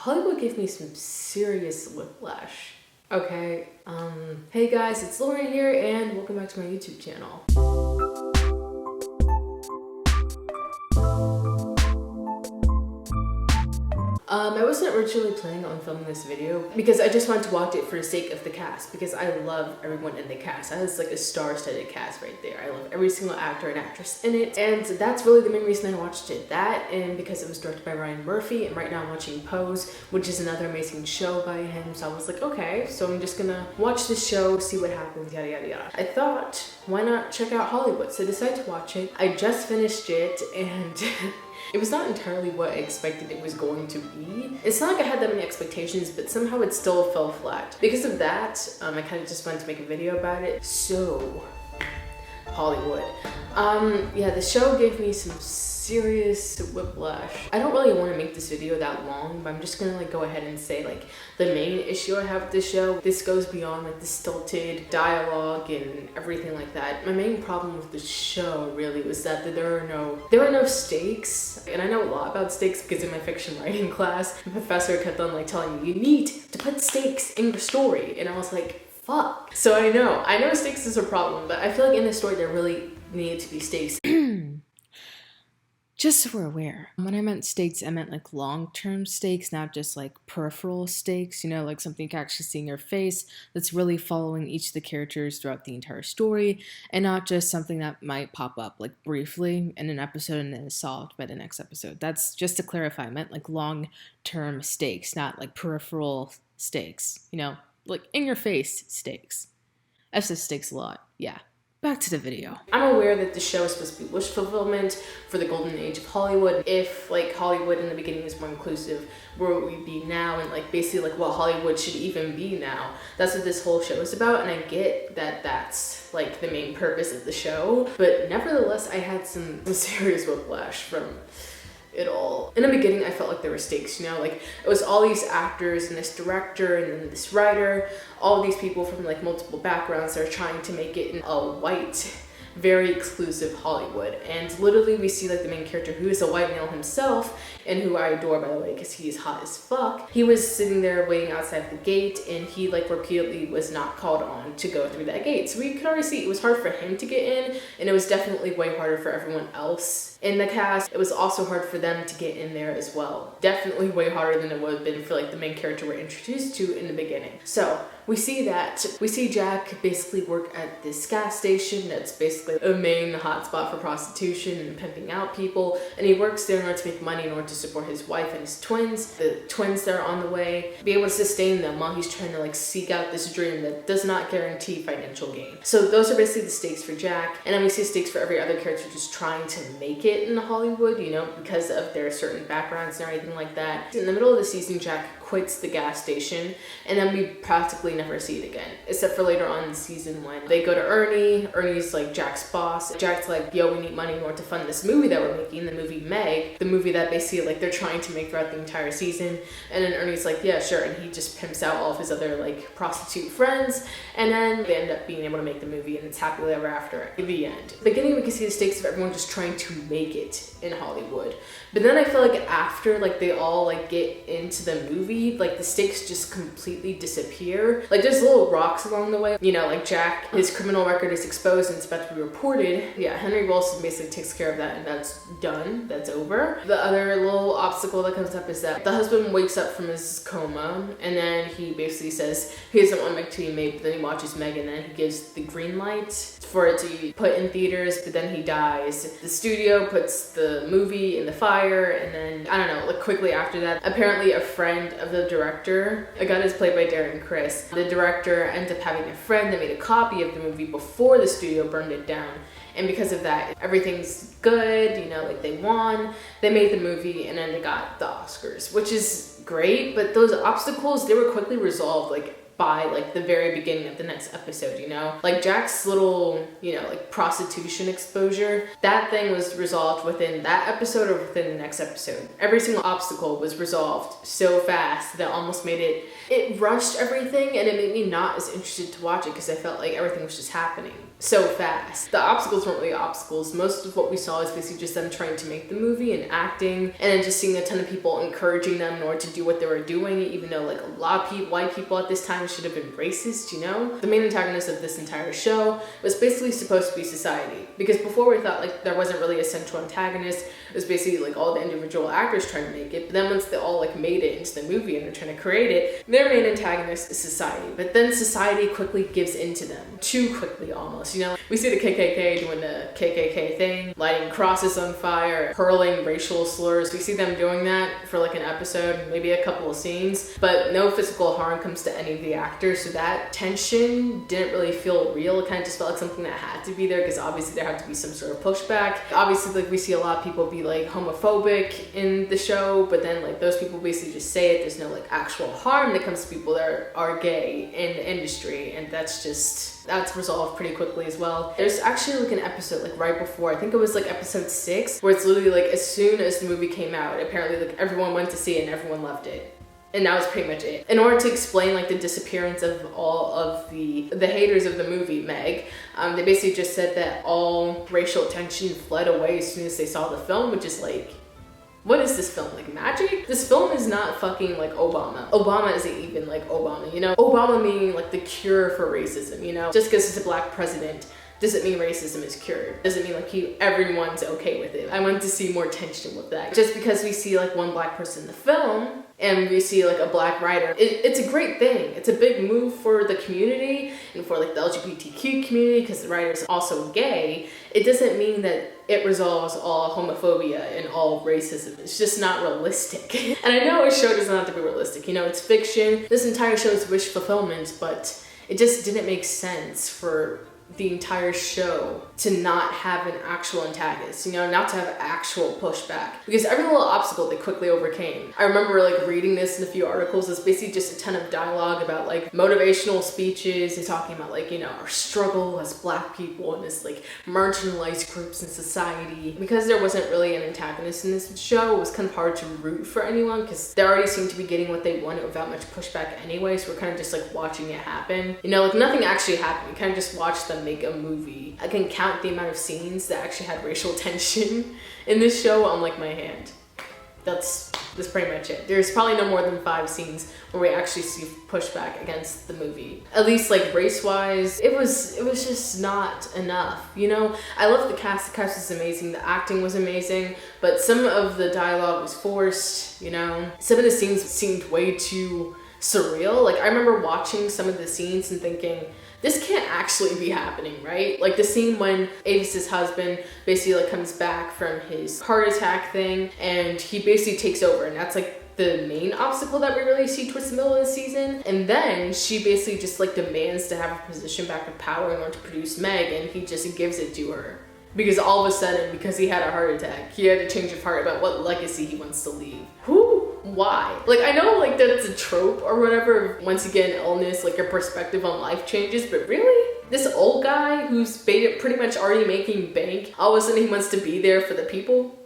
Hollywood gave me some serious whiplash. Okay, hey guys, it's Lauren here and welcome back to my YouTube channel. I wasn't originally planning on filming this video because I just wanted to watch it for the sake of the cast, because I love everyone in the cast. That is like a star-studded cast right there. I love every single actor and actress in it, and that's really the main reason I watched it. That, and because it was directed by Ryan Murphy, and right now I'm watching Pose, which is another amazing show by him, so I was like, okay, so I'm just gonna watch this show, see what happens, yada yada yada. I thought, why not check out Hollywood? So I decided to watch it. I just finished it, and it was not entirely what I expected it was going to be. It's not like I had that many expectations, but somehow it still fell flat. Because of that, I kind of just wanted to make a video about it. So, Hollywood. Yeah, the show gave me some serious whiplash. I don't really want to make this video that long, but I'm just gonna like go ahead and say like the main issue I have with the show. This goes beyond like the stilted dialogue and everything like that. My main problem with the show really was that there were no stakes. And I know a lot about stakes because in my fiction writing class, the professor kept on like telling me you need to put stakes in your story, and I was like, fuck. So I know stakes is a problem, but I feel like in this story there really needed to be stakes. Just so we're aware, when I meant stakes, I meant like long-term stakes, not just like peripheral stakes, you know, like something you can actually see in your face that's really following each of the characters throughout the entire story, and not just something that might pop up like briefly in an episode and then is solved by the next episode. That's just to clarify, I meant like long-term stakes, not like peripheral stakes, you know, like in your face stakes. I've said stakes a lot, yeah. Back to the video. I'm aware that the show is supposed to be wish fulfillment for the golden age of Hollywood. If like Hollywood in the beginning was more inclusive, where would we be now, and like basically like what Hollywood should even be now. That's what this whole show is about, and I get that that's like the main purpose of the show, but nevertheless I had some serious whiplash from it all. In the beginning, I felt like there were stakes, you know, like it was all these actors and this director and then this writer, all these people from like multiple backgrounds that are trying to make it in a white, very exclusive Hollywood. And literally we see like the main character, who is a white male himself and who I adore, by the way, because he is hot as fuck. He was sitting there waiting outside the gate, and he like repeatedly was not called on to go through that gate. So we could already see it was hard for him to get in, and it was definitely way harder for everyone else in the cast. It was also hard for them to get in there as well. Definitely way harder than it would have been for like the main character we're introduced to in the beginning. So we see Jack basically work at this gas station that's basically a main hotspot for prostitution and pimping out people, and he works there in order to make money in order to support his wife and his twins, the twins that are on the way, be able to sustain them while he's trying to like seek out this dream that does not guarantee financial gain. So those are basically the stakes for Jack, and then we see stakes for every other character just trying to make it in Hollywood, you know, because of their certain backgrounds and everything like that. In the middle of the season, Jack quits the gas station, and then we practically never see it again, except for later on in the season when they go to Ernie. Ernie's like Jack's boss. Jack's like, yo, we need money in order to fund this movie that we're making, the movie Meg, the movie that basically like they're trying to make throughout the entire season. And then Ernie's like, yeah, sure, and he just pimps out all of his other like prostitute friends, and then they end up being able to make the movie, and it's happily ever after at the end. Beginning, we can see the stakes of everyone just trying to make it in Hollywood, but then I feel like after like they all like get into the movie, like the stakes just completely disappear. Like there's little rocks along the way, you know, like Jack, his criminal record is exposed and it's about to be reported. Yeah, Henry Wilson basically takes care of that, and that's done, that's over. The other little obstacle that comes up is that the husband wakes up from his coma, and then he basically says he doesn't want Meg to be made, but then he watches Meg, and then he gives the green light for it to be put in theaters, but then he dies. The studio puts the movie in the fire, and then I don't know, like quickly after that, apparently a friend of the director, a guy that's played by Darren Criss, the director ended up having a friend that made a copy of the movie before the studio burned it down, and because of that everything's good, you know, like they won, they made the movie, and then they got the Oscars, which is great. But those obstacles, they were quickly resolved like by like the very beginning of the next episode, you know, like Jack's little, you know, like prostitution exposure, that thing was resolved within that episode or within the next episode. Every single obstacle was resolved so fast that almost made it rushed everything, and it made me not as interested to watch it because I felt like everything was just happening. so fast. The obstacles weren't really obstacles. Most of what we saw is basically just them trying to make the movie and acting, and then just seeing a ton of people encouraging them in order to do what they were doing, even though like a lot of people, white people at this time should have been racist, you know? The main antagonist of this entire show was basically supposed to be society, because before we thought like there wasn't really a central antagonist. It was basically like all the individual actors trying to make it, but then once they all like made it into the movie and they're trying to create it, their main antagonist is society. But then society quickly gives into them, too quickly almost, you know? We see the KKK doing the KKK thing, lighting crosses on fire, hurling racial slurs. We see them doing that for like an episode, maybe a couple of scenes, but no physical harm comes to any of the actors, so that tension didn't really feel real. It kind of just felt like something that had to be there, because obviously there had to be some sort of pushback. Obviously, like we see a lot of people be like homophobic in the show, but then like those people basically just say it. There's no like actual harm that comes to people that are gay in the industry, and that's resolved pretty quickly as well. There's actually like an episode like right before, I think it was like episode 6, where it's literally like as soon as the movie came out, apparently like everyone went to see it and everyone loved it. And that was pretty much it. In order to explain like the disappearance of all of the haters of the movie, Meg, they basically just said that all racial tension fled away as soon as they saw the film, which is like, what is this film, like magic? This film is not fucking like Obama. Obama isn't even like Obama, you know? Obama meaning like the cure for racism, you know? Just because it's a black president doesn't mean racism is cured. Doesn't mean like everyone's okay with it. I want to see more tension with that. Just because we see like one black person in the film and we see like a black writer, it's a great thing. It's a big move for the community and for like the LGBTQ community, because the writer's also gay. It doesn't mean that it resolves all homophobia and all racism. It's just not realistic. And I know a show doesn't have to be realistic. You know, it's fiction. This entire show is wish fulfillment, but it just didn't make sense for the entire show to not have an actual antagonist, you know, not to have actual pushback, because every little obstacle they quickly overcame. I remember like reading this in a few articles. It's basically just a ton of dialogue about like motivational speeches and talking about like, you know, our struggle as black people and as like marginalized groups in society. Because there wasn't really an antagonist in this show, it was kind of hard to root for anyone, because they already seemed to be getting what they wanted without much pushback anyway, so we're kind of just like watching it happen. You know, like nothing actually happened. We kind of just watched them make a movie. I can count the amount of scenes that actually had racial tension in this show on like my hand. That's pretty much it. There's probably no more than 5 scenes where we actually see pushback against the movie. At least like race-wise, it was just not enough, you know? I love the cast. The cast was amazing. The acting was amazing, but some of the dialogue was forced, you know? Some of the scenes seemed way too surreal. Like I remember watching some of the scenes and thinking, this can't actually be happening, right? Like the scene when Avis's husband basically like comes back from his heart attack thing and he basically takes over, and that's like the main obstacle that we really see towards the middle of the season. And then she basically just like demands to have her position back of power in order to produce Meg, and he just gives it to her. Because all of a sudden, because he had a heart attack, he had to change of heart about what legacy he wants to leave. Why? Like, I know like that's a trope or whatever, once you get an illness, like your perspective on life changes, but really? This old guy who's pretty much already making bank, all of a sudden he wants to be there for the people?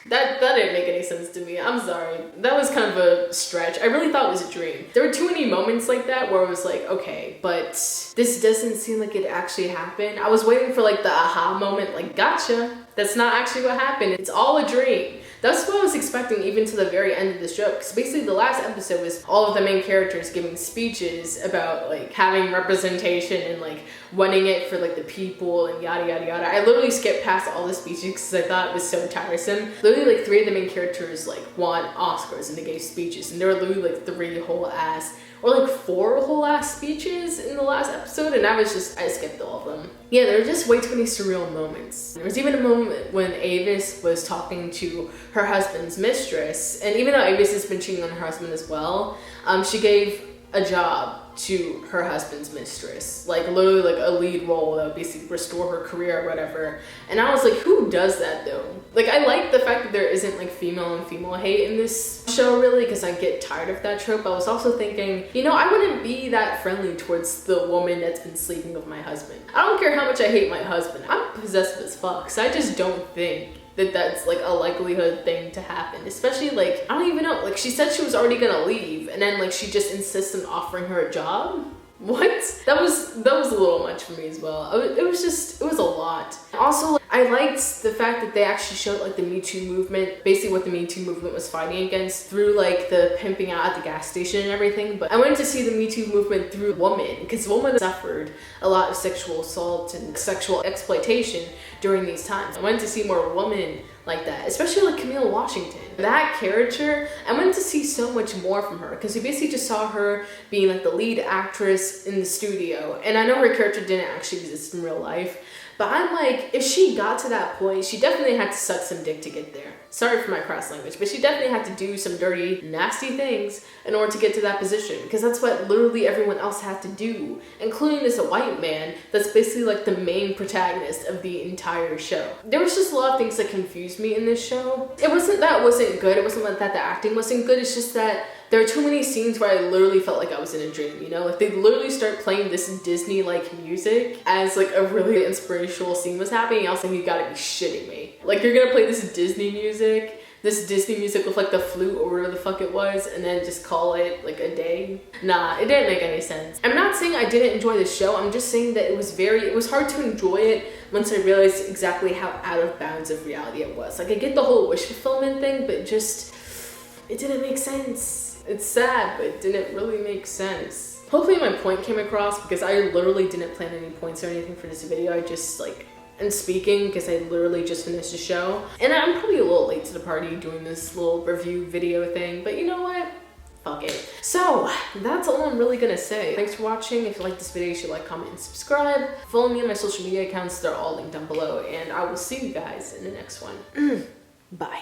That didn't make any sense to me. I'm sorry. That was kind of a stretch. I really thought it was a dream. There were too many moments like that where I was like, okay, but this doesn't seem like it actually happened. I was waiting for like the aha moment, like, gotcha. That's not actually what happened. It's all a dream. That's what I was expecting even to the very end of the show, because basically the last episode was all of the main characters giving speeches about like having representation and like wanting it for like the people and yada yada yada. I literally skipped past all the speeches because I thought it was so tiresome. Literally like 3 of the main characters like won Oscars and they gave speeches, and there were literally like 3 whole ass or like 4 whole ass speeches in the last episode, and I skipped all of them. Yeah, there were just way too many surreal moments. There was even a moment when Avis was talking to her husband's mistress, and even though Avis has been cheating on her husband as well, she gave a job to her husband's mistress, like literally like a lead role that would basically restore her career or whatever. And I was like, who does that though? Like, I like the fact that there isn't like female and female hate in this show really, because I get tired of that trope. I was also thinking, you know, I wouldn't be that friendly towards the woman that's been sleeping with my husband. I don't care how much I hate my husband. I'm possessive as fuck, so I just don't think that that's like a likelihood thing to happen. Especially like, I don't even know, like she said she was already gonna leave and then like she just insists on offering her a job. What? That was a little much for me as well. It was a lot. Also, I liked the fact that they actually showed like the Me Too movement, basically what the Me Too movement was fighting against through like the pimping out at the gas station and everything. But I wanted to see the Me Too movement through women, because women suffered a lot of sexual assault and sexual exploitation during these times. I wanted to see more women like that, especially like Camille Washington. That character, I wanted to see so much more from her, because we basically just saw her being like the lead actress in the studio. And I know her character didn't actually exist in real life, but I'm like, if she got to that point, she definitely had to suck some dick to get there. Sorry for my cross language, but she definitely had to do some dirty, nasty things in order to get to that position, because that's what literally everyone else had to do, including this white man that's basically like the main protagonist of the entire show. There was just a lot of things that confused me in this show. It wasn't that it wasn't good, it wasn't that the acting wasn't good, it's just that there are too many scenes where I literally felt like I was in a dream, you know? Like, they literally start playing this Disney-like music as, like, a really inspirational scene was happening. I was like, you gotta be shitting me. Like, you're gonna play this Disney music with, like, the flute or whatever the fuck it was, and then just call it, like, a day? Nah, it didn't make any sense. I'm not saying I didn't enjoy the show, I'm just saying that it was hard to enjoy it once I realized exactly how out of bounds of reality it was. Like, I get the whole wish fulfillment thing, but just, it didn't make sense. It's sad, but it didn't really make sense. Hopefully my point came across, because I literally didn't plan any points or anything for this video. I just like, am speaking because I literally just finished the show. And I'm probably a little late to the party doing this little review video thing, but you know what? Fuck it. So that's all I'm really gonna say. Thanks for watching. If you like this video, you should like, comment, and subscribe. Follow me on my social media accounts. They're all linked down below, and I will see you guys in the next one. Bye.